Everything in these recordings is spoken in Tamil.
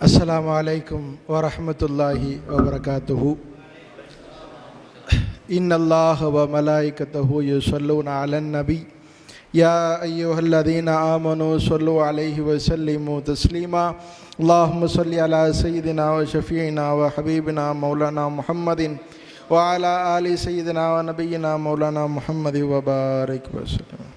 अस्सलामु अलैकुम व रहमतुल्लाहि व बरकातुहु। इन्नल्लाह व मलाइकतहु युसल्लूना अलन नबी या अय्युहल्लज़ीना आमनू सल्लु अलैहि व सल्लिमू तस्लीमा। अल्लाहुम्मा सल्लि अला सय्यिदिना व शफीइना व हबीबिना मौलाना मुहम्मदिन व अला आलि सय्यिदिना व नबियिना मौलाना मुहम्मद व बारिक वसल्लम।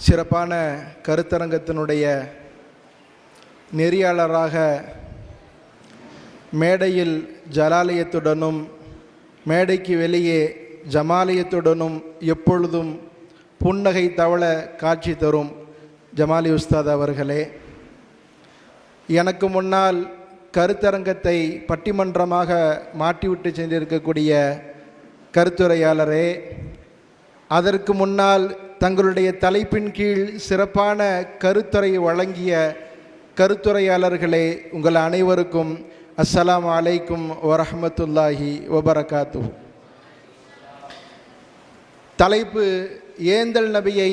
சிறப்பான கருத்தரங்கத்தினுடைய நெறியாளராக மேடையில் ஜலாலயத்துடனும் மேடைக்கு வெளியே ஜமாலியத்துடனும் எப்பொழுதும் புன்னகை தவள காட்சி தரும் ஜமாலி உஸ்தாத் அவர்களே, எனக்கு முன்னால் கருத்தரங்கத்தை பட்டிமன்றமாக மாற்றிவிட்டு சென்றிருக்கக்கூடிய கருத்துரையாளரே, அதற்கு முன்னால் தங்களுடைய தலைப்பின் கீழ் சிறப்பான கருத்துரை வழங்கிய கருத்துரையாளர்களே, உங்கள் அனைவருக்கும் அஸ்ஸலாமு அலைக்கும் வரஹ்மத்துல்லாஹி வபரகாத்துஹு. தலைப்பு ஏந்தல் நபியை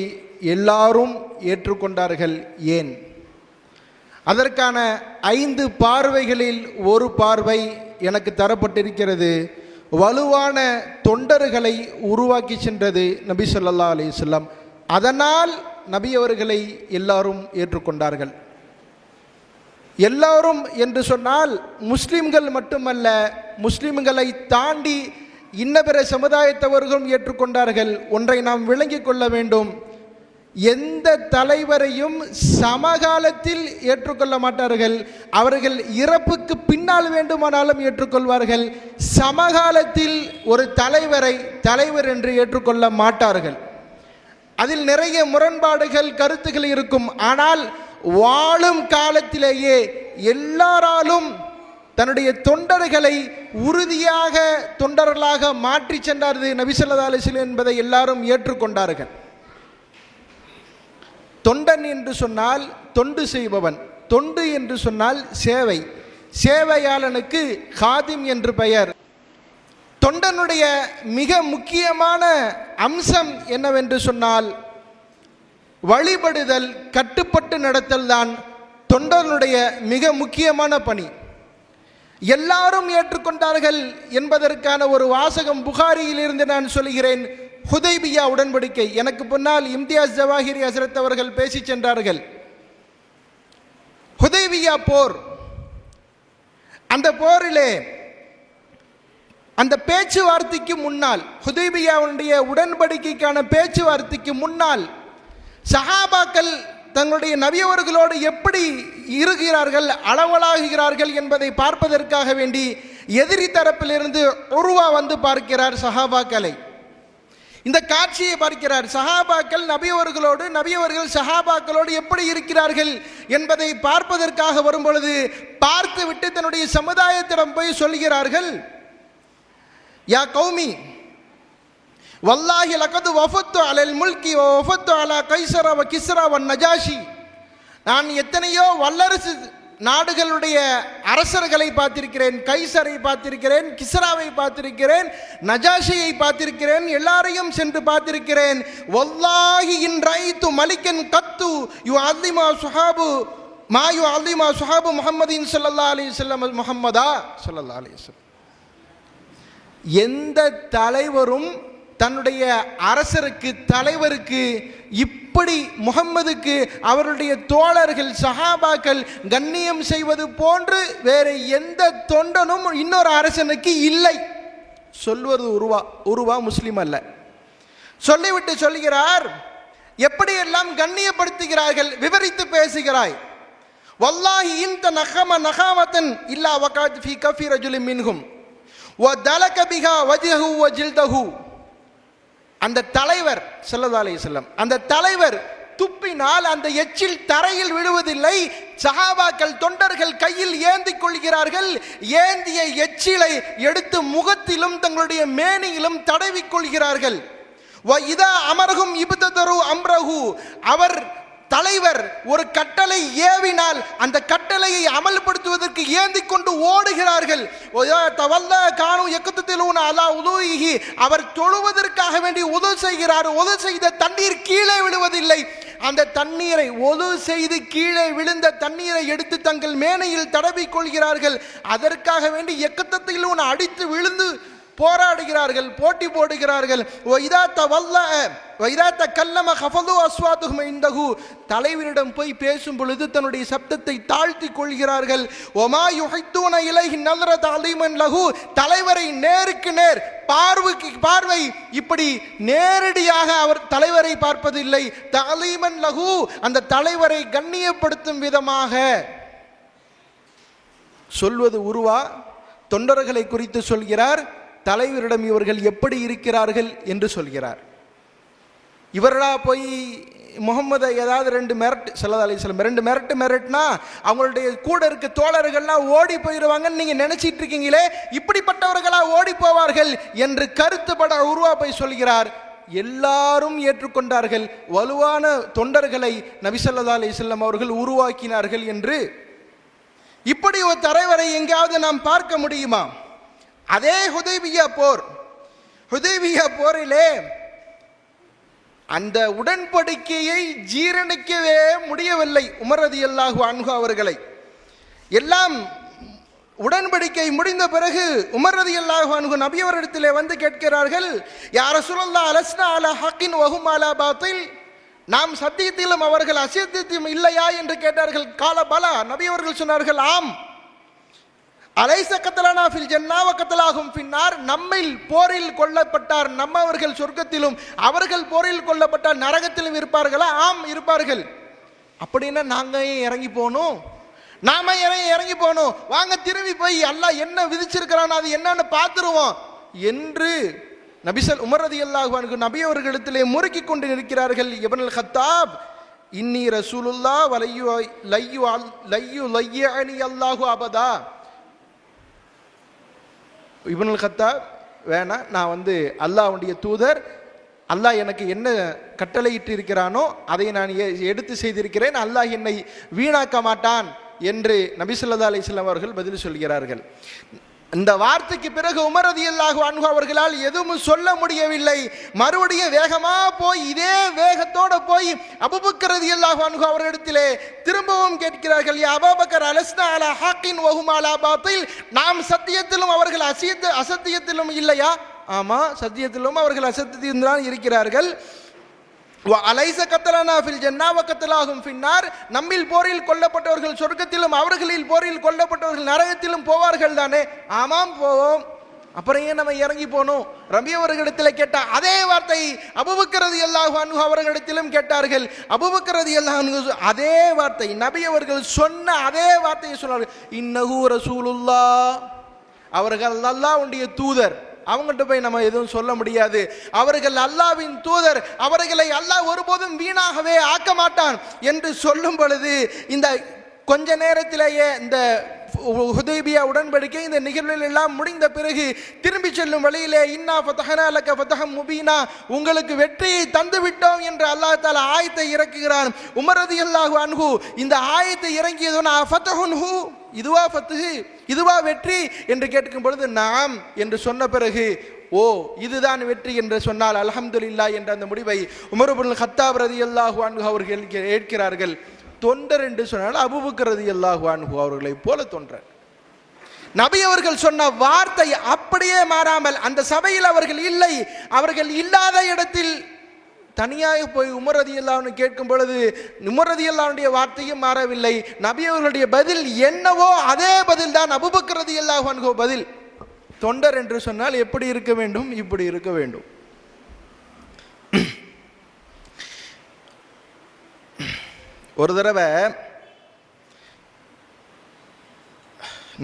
எல்லாரும் ஏற்றுக்கொண்டார்கள் ஏன்? அதற்கான 5 பார்வைகளில் ஒரு பார்வை எனக்கு தரப்பட்டிருக்கிறது. வலுவான தொண்டர்களை உருவாக்கி சென்றது நபி ஸல்லல்லாஹு அலைஹி வஸல்லம். அதனால் நபி அவர்களை எல்லாரும் ஏற்றுக்கொண்டார்கள். எல்லாரும் என்று சொன்னால் முஸ்லிம்கள் மட்டுமல்ல, முஸ்லிம்களை தாண்டி இன்ன பிற சமுதாயத்தவர்களும் ஏற்றுக்கொண்டார்கள். ஒன்றை நாம் விளங்கிக் கொள்ள வேண்டும், எந்த தலைவரையும் சமகாலத்தில் ஏற்றுக்கொள்ள மாட்டார்கள். அவர்கள் இறப்புக்கு பின்னால் வேண்டுமானாலும் ஏற்றுக்கொள்வார்கள். சமகாலத்தில் ஒரு தலைவரை தலைவர் என்று ஏற்றுக்கொள்ள மாட்டார்கள். அதில் நிறைய முரண்பாடுகள் கருத்துக்கள் இருக்கும். ஆனால் வாழும் காலத்திலேயே எல்லாராலும் தன்னுடைய தொண்டர்களை உறுதியாக தொண்டர்களாக மாற்றி சென்றார் நபி ஸல்லல்லாஹு அலைஹி வஸல்லம் என்பதை எல்லாரும் ஏற்றுக்கொண்டார்கள். தொண்டன் என்று சொன்னால் தொண்டு செய்பவன், தொண்டு என்று சொன்னால் சேவை, சேவையாளனுக்கு காதிம் என்று பெயர். தொண்டனுடைய மிக முக்கியமான அம்சம் என்னவென்று சொன்னால் வழிபடுதல், கட்டுப்பட்டு நடத்தல் தான் தொண்டனுடைய மிக முக்கியமான பணி. எல்லாரும் ஏற்றுக்கொண்டார்கள் என்பதற்கான ஒரு வாசகம் புகாரியில் இருந்து நான் சொல்கிறேன். ஹுதைபியா உடன்படிக்கை, எனக்கு பின்னால் இம்தியாஸ் ஜவாஹிரி ஹஸ்ரத் அவர்கள் பேசி சென்றார்கள். ஹுதைபியா போர், அந்த போரிலே அந்த பேச்சுவார்த்தைக்கு முன்னால், ஹுதைபியாவுடைய உடன்படிக்கைக்கான பேச்சுவார்த்தைக்கு முன்னால் சஹாபாக்கள் தங்களுடைய நபியவர்களோடு எப்படி இருக்கிறார்கள், அளவலாகிறார்கள் என்பதை பார்ப்பதற்காக வேண்டி எதிரி தரப்பிலிருந்து உருவா வந்து பார்க்கிறார் சஹாபாக்களை. இந்த காட்சியை பார்க்கிறார். சஹாபாக்கள் நபியவர்களோடு, நபியவர்கள் சஹாபாக்களோடு எப்படி இருக்கிறார்கள் என்பதை பார்ப்பதற்காக வரும்பொழுது பார்த்துவிட்டு தன்னுடைய சமுதாயத்திடம் போய் சொல்கிறார்கள், யா கௌமி வல்லாஹி லகது வஃபத்து அலல் முல்கி வ வஃபத்து அலா கைஸர வ கிஸ்ரா வ நஜாஷி. நான் எத்தனையோ வல்லரசு நாடுகளுடைய அரசர்களை பார்த்திருக்கிறேன், கைசரை பார்த்திருக்கிறேன், கிஸ்ராவை பார்த்திருக்கிறேன், நஜாஷியை பார்த்திருக்கிறேன், எல்லாரையும் சென்று பார்த்திருக்கிறேன். வல்லாஹி இன் ரைத்து மலிக்கன் கத்து யு அல்லிமா சுஹாபு மா யு அல்லிமா சுஹாபு முஹம்மதின் ஸல்லல்லாஹு அலைஹி வஸல்லம் முஹம்மதா ஸல்லல்லாஹு அலைஹி வஸல்லம். எந்த தலைவரும் தன்னுடைய அரசருக்கு, தலைவருக்கு இப்படி முகம்மதுக்கு அவருடைய தோழர்கள் சஹாபாக்கள் கண்ணியம் செய்வது போன்று வேறு எந்த தொண்டனும் இன்னொரு அரசனுக்கு இல்லை. சொல்வது உருவா முஸ்லிம் அல்ல. சொல்லிவிட்டு சொல்கிறார், எப்படியெல்லாம் கண்ணியப்படுத்துகிறார்கள் விவரித்து பேசுகிறாய். வல்லாஹி இன்த நகம நகாவத்தன் இல்லா வகாத் ஃபீ கஃபி ரஜுலின் மின்ஹும் வ தலக பிஹா வஜ்ஹு வ ஜில்தஹு. அந்த தலைவர் ஸல்லல்லாஹு அலைஹி வஸல்லம், அந்த தலைவர் துப்பினால் அந்த எச்சில் தரையில் விழுவதில்லை. சஹாபாக்கள் தொண்டர்கள் கையில் ஏந்தி கொள்கிறார்கள். ஏந்திய எச்சிலை எடுத்து முகத்திலும் தங்களுடைய மேனியிலும் தடவிக் கொள்கிறார்கள். வ இதா அமரஹும் இப்ததரு அம்ரஹு, அவர் தலைவர் ஒரு கட்டளை ஏவினால் அந்த கட்டளையை அமல்படுத்துவதற்கு ஏந்தி கொண்டு ஓடுகிறார்கள். அவர் தொழுவதற்காக வேண்டி உது செய்கிறார். உது செய்த தண்ணீர் கீழே விழுவதில்லை. அந்த தண்ணீரை ஒது செய்து கீழே விழுந்த தண்ணீரை எடுத்து தங்கள் மேனையில் தடவிக் கொள்கிறார்கள். அதற்காக வேண்டி எக்கத்தத்தில் அடித்து விழுந்து போராடுகிறார்கள், போட்டி போடுகிறார்கள். தலைவரிடம் போய் பேசும் பொழுது தன்னுடைய சப்தத்தை தாழ்த்தி கொள்கிறார்கள். தலைவரை நேருக்கு நேர், பார்வைக்கு பார்வை, இப்படி நேரடியாக அவர் தலைவரை பார்ப்பதில்லை. தலீமன் லஹு, அந்த தலைவரை கண்ணியப்படுத்தும் விதமாக சொல்வது உருவா. தொண்டர்களை குறித்து சொல்கிறார், தலைவரிடம் இவர்கள் எப்படி இருக்கிறார்கள் என்று சொல்கிறார். இவர்களா போய் முகமது ஏதாவது ரெண்டு மிரட்டு, ஸல்லல்லாஹு அலைஹி வஸல்லம் ரெண்டு மிரட்டுனா அவங்களுடைய கூட இருக்க தோழர்கள்லாம் ஓடி போயிடுவாங்கன்னு நீங்க நினைச்சிட்டு இருக்கீங்களே, இப்படிப்பட்டவர்களா ஓடி போவார்கள் என்று கருத்துப்பட உருவா போய் சொல்கிறார். எல்லாரும் ஏற்றுக்கொண்டார்கள். வலுவான தொண்டர்களை நபி ஸல்லல்லாஹு அலைஹி வஸல்லம் அவர்கள் உருவாக்கினார்கள் என்று. இப்படி ஒரு தலைவரை எங்கேயாவது நாம் பார்க்க முடியுமா? அதே ஹுதைபியா போரிலே அந்த உடன்படிக்கையை ஜீரணிக்கவே முடியவில்லை உமர் ரலியல்லாஹு அன்ஹு அவர்களை. எல்லாம் உடன்படிக்கை முடிந்த பிறகு உமர் ரலியல்லாஹு அன்ஹு நபி அவரிடத்திலே வந்து கேட்கிறார்கள், யா ரசூலல்லாஹ் அலஸ்னா அலா ஹக்கின் வஹும் அலா பாத்தில், நாம் சத்தியத்திலும் அவர்கள் அசத்தியத்திலும் இல்லையா என்று கேட்டார்கள். கால பலா, நபி அவர்கள் சொன்னார்கள், ஆம். அலைஸ கத்தலனா ஃபில் ஜன்னா வ கத்தலாஹும் ஃபின்னார், நம்மில் போரில் கொல்லப்பட்டார் நம்மவர்கள் சொர்க்கத்திலும் அவர்கள் போரில் கொல்லப்பட்டார் நரகத்திலும் இருப்பார்களா? ஆம், இருப்பார்கள். அப்படின்னா நாங்க இறங்கி போகணும், நாம இறங்கி போகணும், வாங்க திரும்பி போய் அல்லாஹ் என்ன விதிச்சிருக்கிறான் அது என்னன்னு பார்த்துருவோம் என்று உமர் ரலியல்லாஹு அன்ஹு நபி அவர்களிடத்திலே முறுக்கி கொண்டு இருக்கிறார்கள். இப்னுல் கத்தாப், இன்னி ரசூலுல்லாஹ் லையு லையனி அல்லாஹு அபதா. இப்னுல் கத்தாப், வேணாம், நான் அல்லாஹ்வுடைய தூதர், அல்லாஹ் எனக்கு என்ன கட்டளையிட்டு இருக்கிறானோ அதை நான் எடுத்து செய்திருக்கிறேன், அல்லாஹ் என்னை வீணாக்க மாட்டான் என்று நபி ஸல்லல்லாஹு அலைஹி வஸல்லம் அவர்கள் பதில் சொல்கிறார்கள். இந்த வார்த்தைக்கு பிறகு உமர் ரலியல்லாஹு அன்ஹு அவர்களால் எதுவும் சொல்ல முடியவில்லை. மறுபடியும் வேகமா போய் இதே வேகத்தோட போய் அபூபக்கர் ரலியல்லாஹு அன்ஹு அவர்களிடத்திலே திரும்பவும் கேட்கிறார்கள், யா அபூபக்கர் அலஸ்னா அலா ஹக்கின் வஹும் அலா பாத்தில், நாம் சத்தியத்திலும் அவர்கள் அசத்தியத்திலும் இல்லையா? ஆமா, சத்தியத்திலும் அவர்கள் அசத்தியத்திலும் தான் இருக்கிறார்கள். அலைஸ கத்தலனா ஃபில் ஜன்னா வ கத்தலாஹும் ஃபின்னார், நம்மில் போரில் கொல்லப்பட்டவர்கள் சொர்க்கத்திலும் அவர்களில் போரில் கொல்லப்பட்டவர்கள் நரகத்திலும் போவார்கள் தானே? ஆமாம், போவோம். அப்புறம் ஏன் நம்ம இறங்கி போனோம்? ரபி அவர்களிடத்தில் கேட்ட அதே வார்த்தை அபூபக்கர் ரலியல்லாஹு அன்ஹு அவர்களிடத்திலும் கேட்டார்கள். அபூபக்கர் ரலியல்லாஹு அன்ஹு அதே வார்த்தை, நபி அவர்கள் சொன்ன அதே வார்த்தையை சொன்னார்கள், இன்னஹு ரசூலுல்லாஹ், அவர்கள் அல்லாஹ்வுடைய தூதர், அவங்கள்ட்ட போய் நம்ம எதுவும் சொல்ல முடியாது, அவர்கள் அல்லாஹ்வின் தூதர், அவர்களை அல்லாஹ் ஒருபோதும் வீணாகவே ஆக்க மாட்டான் என்று சொல்லும் பொழுது இந்த கொஞ்ச நேரத்திலேயே இந்த ஹுதைபியா உடன்படிக்கை இந்த நிகழ்வுகள் எல்லாம் முடிந்த பிறகு திரும்பி செல்லும் வழியிலே இன்னா ஃபதஹனா லக ஃபதஹம் முபீனா, உங்களுக்கு வெற்றியை தந்து விட்டோம் என்று அல்லாஹ் தஆலா ஆயத்தை இறக்குகிறான். உமர் ரலியல்லாஹு அன்ஹு இந்த ஆயத்தை இறங்கியதுனா ஃபதஹுன்ஹு, இதுவா ஃபத்ஹு, இதுவா வெற்றி என்று கேட்கும் பொழுது நாம் என்று சொன்ன பிறகு ஓ இதுதான் வெற்றி என்று சொன்னால் அல்ஹம்துலில்லாஹ் என்ற அந்த முடிவை உமர் இப்னுல் கத்தாப் ரலியல்லாஹு அன்ஹு அவர்கள் ஏற்கிறார்கள். தொண்டர் என்று சொன்னால் அபூபக்கர் ரலியல்லாஹு அன்ஹு அவர்களை போல தொண்டர். நபி அவர்கள் சொன்ன வார்த்தை அப்படியே மாறாமல், அந்த சபையில் அவர்கள் இல்லை, அவர்கள் இல்லாத இடத்தில் தனியாக போய் உமர் ரலியல்லாஹு அன்ஹு கேட்கும் பொழுது உமர் ரலியல்லாஹு அன்ஹுடைய வார்த்தையும் மாறவில்லை. நபி அவர்களுடைய பதில் என்னவோ அதே பதில் தான் அபூபக்கர் ரலியல்லாஹு அன்ஹு பதில். தொண்டர் என்று சொன்னால் எப்படி இருக்க வேண்டும்? இப்படி இருக்க வேண்டும். ஒரு தடவை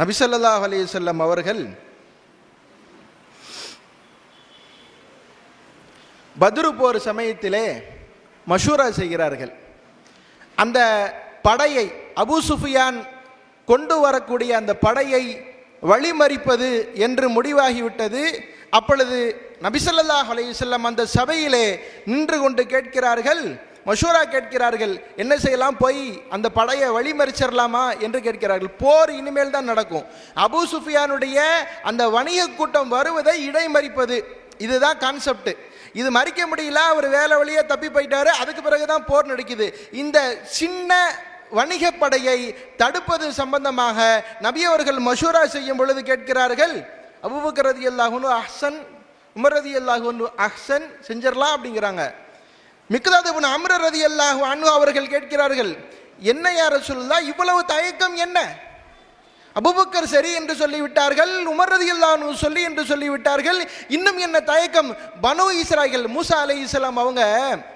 நபி ஸல்லல்லாஹு அலைஹி வஸல்லம் அவர்கள் பத்ரு போர் சமயத்திலே மஷூரா செய்கிறார்கள். அந்த படையை அபூ சுஃபியான் கொண்டு வரக்கூடிய அந்த படையை வழிமறிப்பது என்று முடிவாகிவிட்டது. அப்பொழுது நபி ஸல்லல்லாஹு அலைஹி வஸல்லம் அந்த சபையிலே நின்று கொண்டு கேட்கிறார்கள், மஷூரா கேட்கிறார்கள். என்ன செய்யலாம், போய் அந்த படையை வழிமறிச்சிடலாமா என்று கேட்கிறார்கள். போர் இனிமேல் தான் நடக்கும். அபூ சுஃபியானுடைய அந்த வணிக கூட்டம் வருவதை இடைமறிப்பது, இதுதான் கான்செப்ட். இது மறிக்க முடியல, அவர் வேலை வழியே தப்பி போயிட்டாரு. அதுக்கு பிறகுதான் போர் நடக்குது. இந்த சின்ன வணிக படையை தடுப்பது சம்பந்தமாக நபி அவர்கள் மஷூரா செய்யும் பொழுது கேட்கிறார்கள், அபூபக்கர் ரலியல்லாஹு அன்ஹு அஹ்சன், உமர் ரலியல்லாஹு அன்ஹு அஹ்சன், செஞ்சிடலாம் அப்படிங்கிறாங்க. மிக்தாத் இப்னு அம்ர் ரலியல்லாஹு அன்ஹு அவர்கள் கேட்கிறார்கள், என்ன யா ரசூலுல்லாஹ், இவ்வளவு தயக்கம் என்ன? அபூபக்கர் சரி என்று சொல்லிவிட்டார்கள், உமர் ரலியல்லாஹு அன்ஹு சொல்லி என்று சொல்லிவிட்டார்கள், இன்னும் என்ன தயக்கம்? பனு இஸ்ராயீல், மூசா அலைஹிஸ்ஸலாம் அவங்க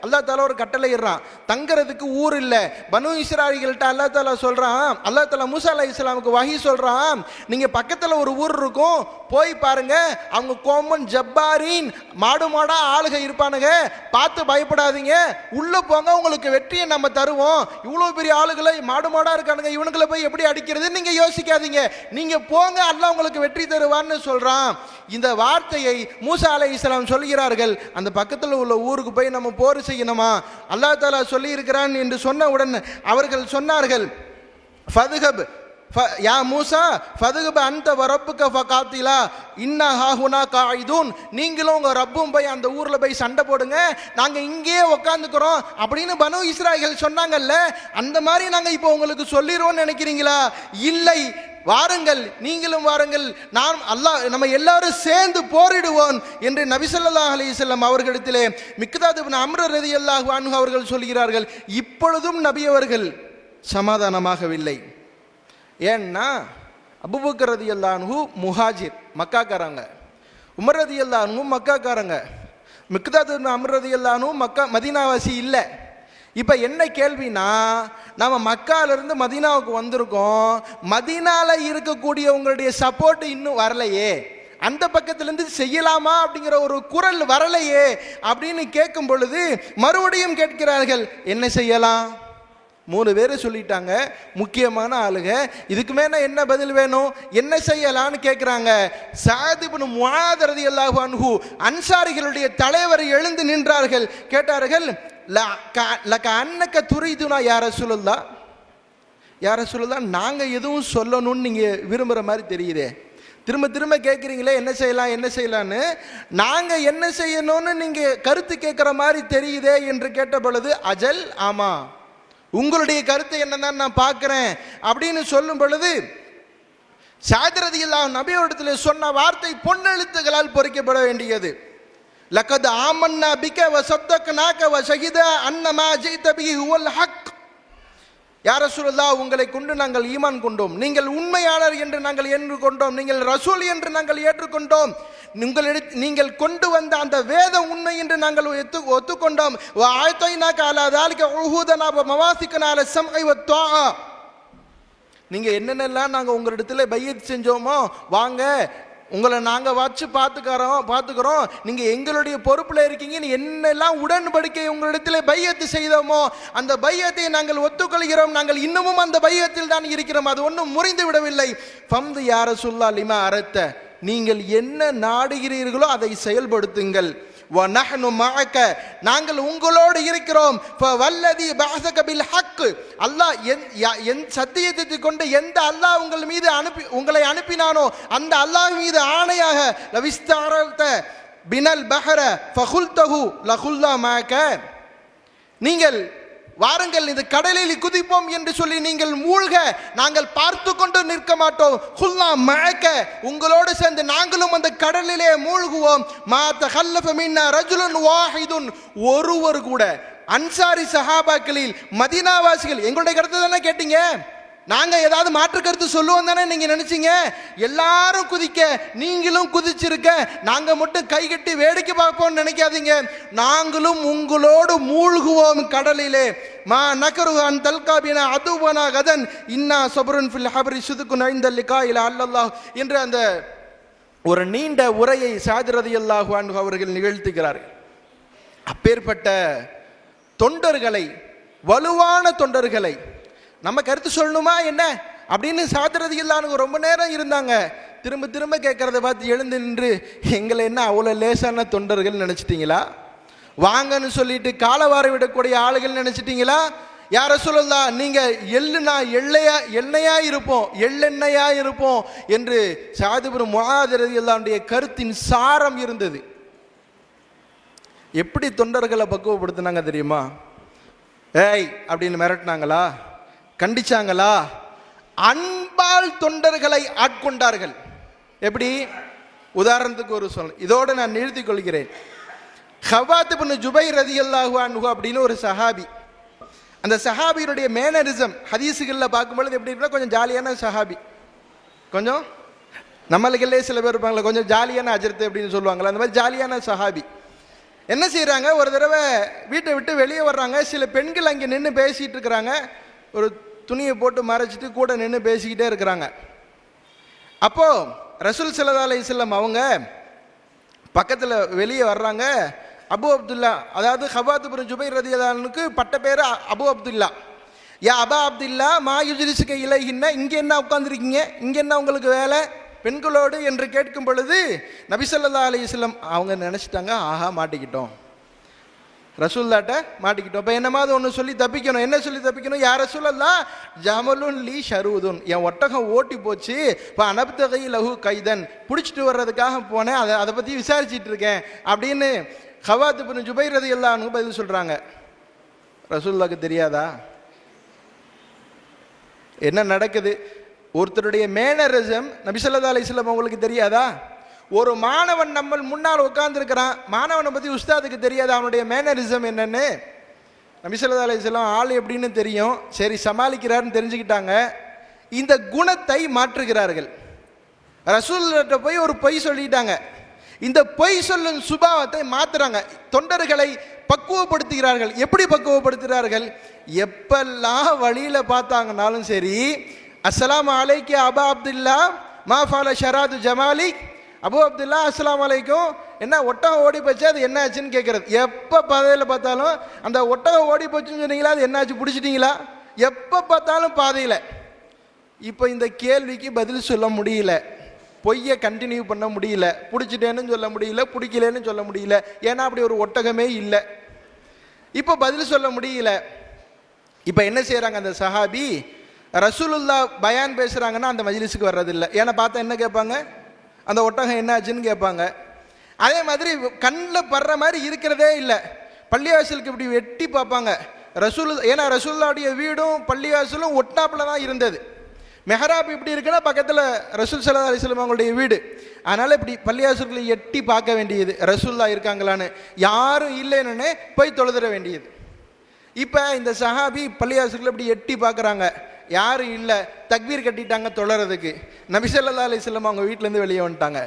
அல்லாஹ் தஆலா ஒரு கட்டளை இடுறான், தங்கறதுக்கு ஊர் இல்லை. பனு இஸ்ராயீல்கிட்ட அல்லாஹ் தஆலா சொல்றான், அல்லாஹ் தஆலா மூசா அலைஹிஸ்ஸலாமுக்கு வஹி சொல்றான், நீங்க பக்கத்தில் ஒரு ஊர் இருக்கும், போய் பாருங்க, அவங்க கோமன் ஜப்பாரின், மாடு மாடா ஆளுக இருப்பானுங்க, பார்த்து பயப்படாதீங்க, உள்ள போங்க, உங்களுக்கு வெற்றியை நம்ம தருவோம். இவ்வளோ பெரிய ஆளுகளை மாடு மாடா இருக்கானுங்க, இவனுங்களை போய் எப்படி அடிக்கிறது நீங்க யோசிக்காதீங்க, நீங்க போங்க, அல்லாஹ் உங்களுக்கு வெற்றி தருவான்னு சொல்றான். இந்த வார்த்தையை மூசா அலைஹிஸ்ஸலாம் சொல்கிறார்கள். அந்த பக்கத்தில் உள்ள ஊருக்கு போய் நம்ம போர் செய்யணுமா, அல்லாஹ் தஆலா சொல்லி இருக்கிறான் என்று சொன்னவுடன் அவர்கள் சொன்னார்கள், ஃபதுஹப் யா மூசா ஃபதுஹப் அன்த வரப்புக ஃபகாத்திலா இன்னா ஹாஹுனா காயிதுன், நீங்களும் உங்க ரப்பும் போய் அந்த ஊர்ல போய் சண்டை போடுங்க, நாங்க இங்கேயே உட்காந்துக்கிறோம் அப்படின்னு பனு இஸ்ராயீல் சொன்னாங்கல்ல, அந்த மாதிரி நாங்க இப்போ உங்களுக்கு சொல்லிடுவோம்னு நினைக்கிறீங்களா? இல்லை, வாருங்கள், நீங்களும் வாருங்கள், நாம் அல்லாஹ் நம்ம எல்லாரும் சேர்ந்து போரிடுவோம் என்று நபி ஸல்லல்லாஹு அலைஹி வஸல்லம் அவர்களிடத்திலே மிக்தாத் இப்னு அம்ர் ரலியல்லாஹு அன்ஹு அவர்கள் சொல்கிறார்கள். இப்பொழுதும் நபி அவர்கள் சமாதானமாகவில்லை. ஏன்னா அபூபக்கர் ரலியல்லாஹு அன்ஹு முஹாஜிர், மக்காக்காரங்க, உமர் ரலியல்லாஹு அன்ஹு மக்காக்காரங்க, மிக்தாத் இப்னு அம்ர் ரலியல்லாஹு அன்ஹு மக்கா மதீனாவாசி இல்லை. இப்போ என்ன கேள்வினா, நம்ம மக்காலிருந்து மதீனாவுக்கு வந்திருக்கோம், மதீனாவில் இருக்கக்கூடியவங்களுடைய சப்போர்ட் இன்னும் வரலையே, அந்த பக்கத்திலிருந்து செய்யலாமா அப்படிங்கிற ஒரு குரல் வரலையே அப்படின்னு கேட்கும் பொழுது மறுபடியும் கேட்கிறார்கள், என்ன செய்யலாம்? 3 பேர் சொல்லிட்டாங்க, முக்கியமான ஆளுங்க, இதுக்கு மேல என்ன பதில் வேணும், என்ன செய்யலான்னு கேட்குறாங்க. சஅத் இப்னு முஆத் ரலியல்லாஹு அன்ஹு அன்சாரிகளுடைய தலைவர் எழுந்து நின்றார்கள். கேட்டார்கள், லக அன்னக துரீதுனா யா ரசூலுல்லாஹ், யா ரசூலுல்லாஹ், நாங்கள் எதுவும் சொல்லணும்னு நீங்கள் விரும்புகிற மாதிரி தெரியுதே, திரும்ப திரும்ப கேட்குறீங்களே என்ன செய்யலாம் என்ன செய்யலான்னு, நாங்கள் என்ன செய்யணும்னு நீங்கள் கருத்து கேட்குற மாதிரி தெரியுதே என்று கேட்ட பொழுது, அஜல், ஆமாம், உங்களுடைய கருத்து என்னதான் நான் பார்க்கிறேன் அப்படின்னு சொல்லும் பொழுது சஅத் ரலியல்லாஹு அன்ஹு நபியோடத்தில் சொன்ன வார்த்தை பொன்னெழுத்துகளால் பொறிக்கப்பட வேண்டியது. லகத் ஆமன்னா பிக வ ஸத்தக்னாக வ ஷஹித அன்ன மா ஜித பிஹி ஹுவல் ஹக். யா ரசூலுல்லாஹ், உங்களை கொண்டு நாங்கள் ஈமான் கொண்டோம், நீங்கள் உண்மையாளர் என்று நாங்கள் ஏற்றுக்கொண்டோம், நீங்கள் ரசூல் என்று நாங்கள் ஏற்றுக்கொண்டோம், நீங்கள் கொண்டு வந்த அந்த வேதம் உண்மை என்று நாங்கள் ஒத்துக்கொண்டோம். நீங்க என்னென்னலாம் நாங்கள் உங்களிடத்துல பையத் செஞ்சோமோ, வாங்க உங்களை நாங்கள் வச்சு பார்த்துக்கிறோம், நீங்கள் எங்களுடைய பொறுப்பில் இருக்கீங்கன்னு என்னெல்லாம் உடன்படிக்கை உங்களிடத்தில் பையத்து செய்தோமோ அந்த பையத்தை நாங்கள் ஒத்துக்கொள்கிறோம், நாங்கள் இன்னமும் அந்த பையத்தில் தான் இருக்கிறோம், அது ஒன்றும் முறிந்து விடவில்லை. ஃபம்து யா ரசூலுல்லாஹ் லிமா அரத்த, நீங்கள் என்ன நாடுகிறீர்களோ அதை செயல்படுத்துங்கள். வநஹ்னு மஅக, நாங்கள் உங்களோடு இருக்கிறோம். ஃபவல்லதி பஅஸக பில் ஹக், அல்லாஹ் என் சத்தியத்தை கொண்டு எந்த அல்லாஹ் உங்கள் மீது உங்களை அனுப்பினானோ அந்த அல்லாஹ் மீது ஆணையாக, லவிஸ்தஅரல்த பினல் பஹர ஃபகுல்தஹு லகுல்லா மஅக, நீங்கள் வாருங்கள் இந்த கடலில் குதிப்போம் என்று சொல்லி நீங்கள் மூழ்க நாங்கள் பார்த்து கொண்டு நிற்க மாட்டோம். குல்லா மஅக, உங்களோடு சேர்ந்து நாங்களும் அந்த கடலிலே மூழ்குவோம். மா தகல்லஃப மின்னா ரஜுலுன் வாஹிதுன், ஒருவர் கூட அன்சாரி சஹாபாக்களில் மதீனாவாசிகள், எங்களுடைய கருத்து தானே கேட்டீங்க, நாங்கள் ஏதாவது மாற்று கருத்து சொல்லுவோம் தானே நீங்கள் நினச்சிங்க, எல்லாரும் குதிக்க நீங்களும் குதிச்சிருக்க, நாங்கள் மட்டும் கை கட்டி வேடிக்கை பார்ப்போம்னு நினைக்காதீங்க, நாங்களும் உங்களோடு மூழ்குவோம் கடலிலே. மா நகருஹான் தல்காபினா அதுவனா கதன் இன்னா சபருன் ஃபில் ஹபரி சுதுக்குன் ஐந்த லிகா இலா அல்லல்லாஹ் என்ற அந்த ஒரு நீண்ட உரையை சஅத் ரலியல்லாஹு அன்ஹு அவர்கள் நிகழ்த்துகிறார்கள். அப்பேற்பட்ட தொண்டர்களை, வலுவான தொண்டர்களை நம்ம கருத்து சொல்லணுமா என்ன அப்படின்னு சஅத் ரலியல்லாஹு அன்ஹு ரொம்ப நேரம் இருந்தாங்க. திரும்ப திரும்ப கேட்கறத பார்த்து எழுந்து நின்று, எங்களை என்ன அவ்வளோ லேசான தொண்டர்கள் நினச்சிட்டிங்களா, வாங்கன்னு சொல்லிட்டு காலவார விடக்கூடிய ஆளுகள் நினைச்சிட்டீங்களா? யார் ரசூலுல்லாஹ் நீங்க எள்ளுனா எண்ணெயா இருப்போம், எள்ளெண்ணெயா இருப்போம் என்று சஅத் இப்னு முஆத் ரலியல்லாஹு அன்ஹுடைய கருத்தின் சாரம் இருந்தது. எப்படி தொண்டர்களை பக்குவப்படுத்தினாங்க தெரியுமா? ஏய் அப்படின்னு மிரட்டினாங்களா? கண்டிச்சாங்களா? அன்பால் தொண்டர்களை ஆட்கொண்டார்கள். எப்படி? உதாரணத்துக்கு ஒரு சொல், இதோடு நான் நிறுத்திக் கொள்கிறேன். ஹவாத் இப்னு ஜுபைர் ரலியல்லாஹு அன்ஹு அப்படின்னு ஒரு சஹாபி. அந்த சஹாபியினுடைய மேனரிசம் ஹதீஸுகளில் பார்க்கும்பொழுது எப்படி இருக்குன்னா, கொஞ்சம் ஜாலியான சஹாபி. கொஞ்சம் நம்மளுக்கெல்லே சில பேர் இருப்பாங்களே, கொஞ்சம் ஜாலியான அஜர்த்து அப்படின்னு சொல்லுவாங்களே, அந்த மாதிரி ஜாலியான சஹாபி. என்ன செய்கிறாங்க, ஒரு தடவை வீட்டை விட்டு வெளியே வர்றாங்க. சில பெண்கள் அங்கே நின்று பேசிகிட்டு இருக்கிறாங்க. ஒரு துணியை போட்டு மறைச்சிட்டு கூட நின்று பேசிக்கிட்டே இருக்கிறாங்க. அப்போது ரசூல் ஸல்லல்லாஹு அலைஹி வஸல்லம் அவங்க பக்கத்தில் வெளியே வர்றாங்க. அபு அப்துல்லா, அதாவது ஹவாத் இப்னு ஜுபைர் ரலியல்லாஹு அன்ஹுக்கு பட்ட பேர் அபு அப்துல்லா. யா அபா அப்துல்லா மா யுஜ்லிஸுக இலைஹின்ன, இங்கே என்ன உட்காந்துருக்கீங்க, இங்கே என்ன உங்களுக்கு வேலை பெண்களோடு என்று கேட்கும் பொழுது நபி ஸல்லல்லாஹு அலைஹி வஸல்லம் அவங்க நினச்சிட்டாங்க, ஆஹா மாட்டிக்கிட்டோம், ரசூல்லாட்ட மாட்டிக்கிட்டோம். இப்போ என்னமாவது ஒன்று சொல்லி தப்பிக்கணும். என்ன சொல்லி தப்பிக்கணும்? யார் ரசூலல்லாஹ் ஜமலுன் லீ ஷரூதுன், என் ஒட்டகம் ஓட்டி போச்சு, இப்போ அனப்தகை லஹு கைதன், பிடிச்சிட்டு வர்றதுக்காக போனேன், அதை பற்றி விசாரிச்சுட்டு இருக்கேன் அப்படின்னு ஹவாத் இப்னு ஜுபைர் ரலியல்லாஹு அன்ஹு பதில் சொல்கிறாங்க. ரசூலுல்லாஹ்க்கு தெரியாதா என்ன நடக்குது? ஒருத்தருடைய மேனரிசம் நபி ஸல்லல்லாஹு அலைஹி வஸல்லம் அவங்களுக்கு தெரியாதா? ஒரு மாணவன் நம்ம முன்னால் உட்கார்ந்துருக்கிறான், மாணவனை பற்றி உஸ்தாதுக்கு தெரியாது அவனுடைய மேனரிசம் என்னன்னு. நபி ஸல்லல்லாஹு அலைஹி வஸல்லம் ஆள் எப்படின்னு தெரியும், சரி சமாளிக்கிறாருன்னு தெரிஞ்சுக்கிட்டாங்க. இந்த குணத்தை மாற்றுகிறார்கள். ரசூலுல்லாஹ்ட்ட போய் ஒரு பொய் சொல்லிட்டாங்க, இந்த பொய் சொல்லும் சுபாவத்தை மாத்துறாங்க. தொண்டர்களை பக்குவப்படுத்துகிறார்கள். எப்படி பக்குவப்படுத்துகிறார்கள்? எப்பெல்லாம் வழியில் பார்த்தாங்கனாலும் சரி, அஸ்ஸலாமு அலைக்கு அபா அப்துல்லா மா ஃபால ஷராது ஜமாலிக், அபு அப்துல்லா அஸ்ஸலாமு அலைக்கும், என்ன ஒட்டகம் ஓடி போச்சு அது என்ன ஆச்சுன்னு கேட்குறது. எப்போ பாதையில் பார்த்தாலும் அந்த ஒட்டகம் ஓடி போச்சுன்னு சொன்னீங்களா, அது என்ன ஆச்சு பிடிச்சிட்டிங்களா, எப்போ பார்த்தாலும் பாதையில். இப்போ இந்த கேள்விக்கு பதில் சொல்ல முடியல, பொய்யை கண்டினியூ பண்ண முடியல, பிடிச்சிட்டேன்னு சொல்ல முடியல, பிடிக்கலன்னு சொல்ல முடியல, ஏன்னா அப்படி ஒரு ஒட்டகமே இல்லை. இப்போ பதில் சொல்ல முடியல. இப்போ என்ன செய்கிறாங்க அந்த சஹாபி, ரசூலுல்லாஹ் பயான் பேசுகிறாங்கன்னா அந்த மஜ்லிஸுக்கு வர்றதில்லை. ஏன்னா பார்த்தா என்ன கேட்பாங்க, அந்த ஒட்டகம் என்ன ஆச்சுன்னு கேட்பாங்க. அதே மாதிரி கண்ணில் படுற மாதிரி இருக்கிறதே இல்லை. பள்ளிவாசலுக்கு இப்படி வெட்டி பார்ப்பாங்க. ஏன்னா ரசூலுல்லாஹ்வுடைய வீடும் பள்ளிவாசலும் ஒட்டாப்பில் தான் இருந்தது. மெஹராப் இப்படி இருக்குன்னா பக்கத்தில் ரசூல் ஸல்லல்லாஹு அலைஹி வஸல்லம் அவங்களுடைய வீடு. அதனால் இப்படி பள்ளிவாசல்களை எட்டி பார்க்க வேண்டியது, ரசூலுல்லாஹ் இருக்காங்களான்னு. யாரும் இல்லைன்னு போய் தொழுதுற வேண்டியது. இப்போ இந்த சஹாபி பள்ளிவாசல்களை இப்படி எட்டி பார்க்குறாங்க, யாரும் இல்லை, தக்பீர் கட்டிட்டாங்க தொழறதுக்கு. நபி ஸல்லல்லாஹு அலைஹி வஸல்லம் அவங்க வீட்டிலேருந்து வெளியே வந்துட்டாங்க.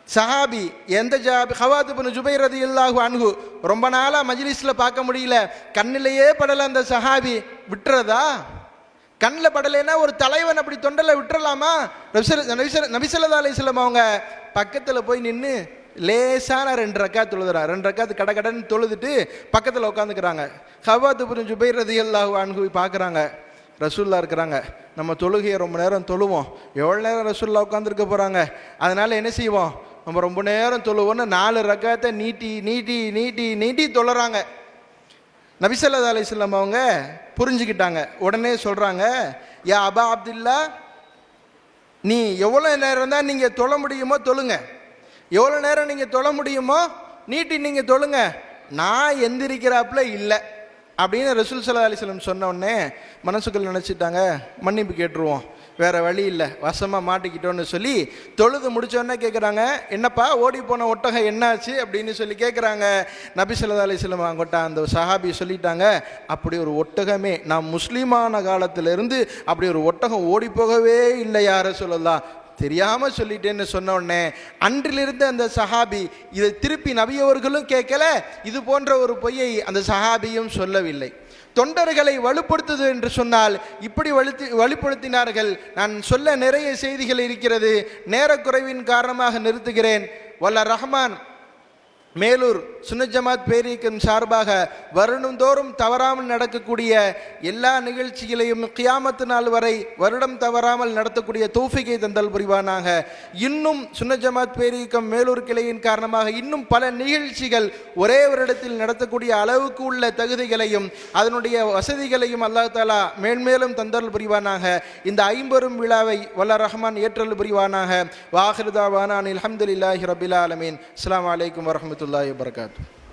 சஹாபி எந்த ஹவாத் இப்னு ஜுபைர் ரலியல்லாஹு அன்ஹு ரொம்ப நாளாக மஜ்லிஸில் பார்க்க முடியல, கண்ணிலேயே படலை அந்த சஹாபி, விட்டுறதா? கண்ணில் படலைன்னா ஒரு தலைவன் அப்படி தொண்டலை விட்டுறலாமா? நபி ஸல்லல்லாஹு அலைஹி வஸல்லம் அவங்க பக்கத்தில் போய் நின்று லேசான 2 ரக்காத் தொழுதுறாங்க. 2 ரக்காத் கடன்னு தொழுதுட்டு பக்கத்தில் உட்காந்துக்கிறாங்க. ஹவாத் இப்னு ஜுபைர் ரலியல்லாஹு அன்ஹு பார்க்குறாங்க, ரசூலுல்லாஹ் இருக்கிறாங்க, நம்ம தொழுகையை ரொம்ப நேரம் தொழுவோம், எவ்வளோ நேரம் ரசூலுல்லாஹ் உட்காந்துருக்க போகிறாங்க, அதனால் என்ன செய்வோம், நம்ம ரொம்ப நேரம் தொழுவோன்னு 4 ரக்காத்தை நீட்டி நீட்டி நீட்டி நீட்டி தொழுறாங்க. நபி ஸல்லல்லாஹு அலைஹி வஸல்லம் அவங்க புரிஞ்சுக்கிட்டாங்க. உடனே சொல்கிறாங்க, யா அபா அப்துல்லா, நீ எவ்வளோ நேரம் தான் நீங்கள் தொழ முடியுமோ தொழுங்க, எவ்வளோ நேரம் நீங்கள் தொழ முடியுமோ நீட்டி நீங்கள் தொழுங்க, நான் எந்திரிக்கிறாப்புல இல்லை அப்படின்னு ரசூல் ஸல்லல்லாஹு அலைஹி வஸல்லம் சொன்ன உடனே மனசுக்குள்ள நினச்சிட்டாங்க, மன்னிப்பு கேட்டுருவோம், வேறு வழி இல்லை, வசமாக மாட்டிக்கிட்டோன்னு சொல்லி தொழுது முடித்தோடனே கேட்குறாங்க, என்னப்பா ஓடி போன ஒட்டகம் என்னாச்சு அப்படின்னு சொல்லி கேட்குறாங்க. நபி ஸல்லல்லாஹு அலைஹி வஸல்லம் அவங்ககிட்ட அந்த சஹாபி சொல்லிட்டாங்க, அப்படி ஒரு ஒட்டகமே நான் முஸ்லீமான காலத்திலிருந்து அப்படி ஒரு ஒட்டகம் ஓடி போகவே இல்லை யா ரசூலல்லாஹ், தெரியாமல் சொல்லிட்டேன்னு சொன்ன உடனே அன்றிலிருந்து அந்த சஹாபி இதை திருப்பி நபியவர்களும் கேட்கல, இது போன்ற ஒரு பொய்யை அந்த சஹாபியும் சொல்லவில்லை. தொண்டர்களை வலுப்படுத்துது என்று சொன்னால் இப்படி வலுப்படுத்தினார்கள். நான் சொல்ல நிறைய செய்திகள் இருக்கிறது, நேரக்குறைவின் காரணமாக நிறுத்துகிறேன். வல்ல ரஹ்மான் மேலூர் சுன்னத் ஜமாத் பேரீக்கம் சார்பாக வருடந்தோறும் தவறாமல் நடக்கக்கூடிய எல்லா நிகழ்ச்சிகளையும் கியாமத்து நாள் வரை வருடம் தவறாமல் நடத்தக்கூடிய தௌஃபீகை தந்தல் புரிவானாக. இன்னும் சுன்னத் ஜமாத் பேரீக்கம் மேலூர் கிளையின் காரணமாக இன்னும் பல நிகழ்ச்சிகள் ஒரே வருடத்தில் நடத்தக்கூடிய அளவுக்கு உள்ள தகுதிகளையும் அதனுடைய வசதிகளையும் அல்லாஹ் தஆலா மேன்மேலும் தந்தல் புரிவானாக. இந்த 50 விழாவை வல்ல ரஹ்மான் ஏற்றல் புரிவானாக. வாஹிரு தாவானா அல்ஹம்துலில்லாஹி ரப்பில் ஆலமீன். அஸ்ஸலாமு அலைக்கும் வரஹ்மத்துல்லாஹி வபரகாத்துஹு.